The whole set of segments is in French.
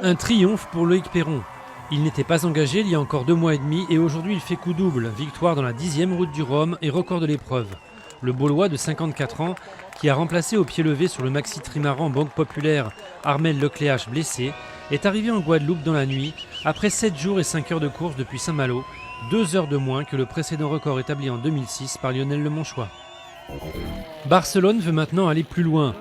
Un triomphe pour Loïc Perron. Il n'était pas engagé il y a encore 2 mois et demi et aujourd'hui il fait coup double. Victoire dans la 10e route du Rhum et record de l'épreuve. Le Baulois de 54 ans, qui a remplacé au pied levé sur le maxi trimaran Banque Populaire Armel Lecléache blessé, est arrivé en Guadeloupe dans la nuit, après 7 jours et 5 heures de course depuis Saint-Malo, 2 heures de moins que le précédent record établi en 2006 par Lionel Lemonchois. Barcelone veut maintenant aller plus loin.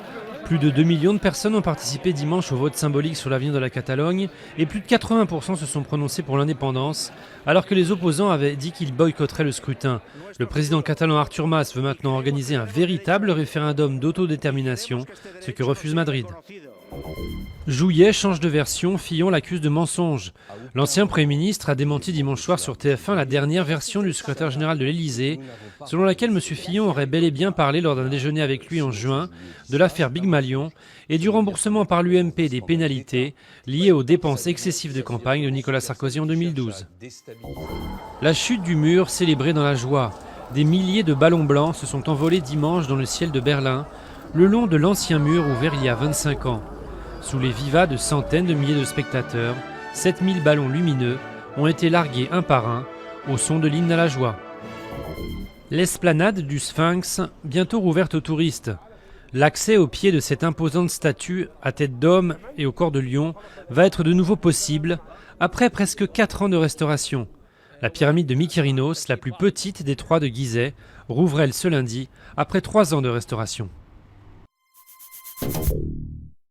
Plus de 2 millions de personnes ont participé dimanche au vote symbolique sur l'avenir de la Catalogne et plus de 80% se sont prononcés pour l'indépendance, alors que les opposants avaient dit qu'ils boycotteraient le scrutin. Le président catalan Artur Mas veut maintenant organiser un véritable référendum d'autodétermination, ce que refuse Madrid. Jouillet change de version, Fillon l'accuse de mensonge. L'ancien Premier ministre a démenti dimanche soir sur TF1 la dernière version du secrétaire général de l'Élysée, selon laquelle M. Fillon aurait bel et bien parlé lors d'un déjeuner avec lui en juin de l'affaire Big Malion et du remboursement par l'UMP des pénalités liées aux dépenses excessives de campagne de Nicolas Sarkozy en 2012. La chute du mur célébrée dans la joie. Des milliers de ballons blancs se sont envolés dimanche dans le ciel de Berlin, le long de l'ancien mur ouvert il y a 25 ans. Sous les vivas de centaines de milliers de spectateurs, 7000 ballons lumineux ont été largués un par un au son de l'hymne à la joie. L'esplanade du Sphinx, bientôt rouverte aux touristes. L'accès au pied de cette imposante statue à tête d'homme et au corps de lion va être de nouveau possible après presque 4 ans de restauration. La pyramide de Mykérinos, la plus petite des 3 de Gizeh, rouvre elle ce lundi après 3 ans de restauration.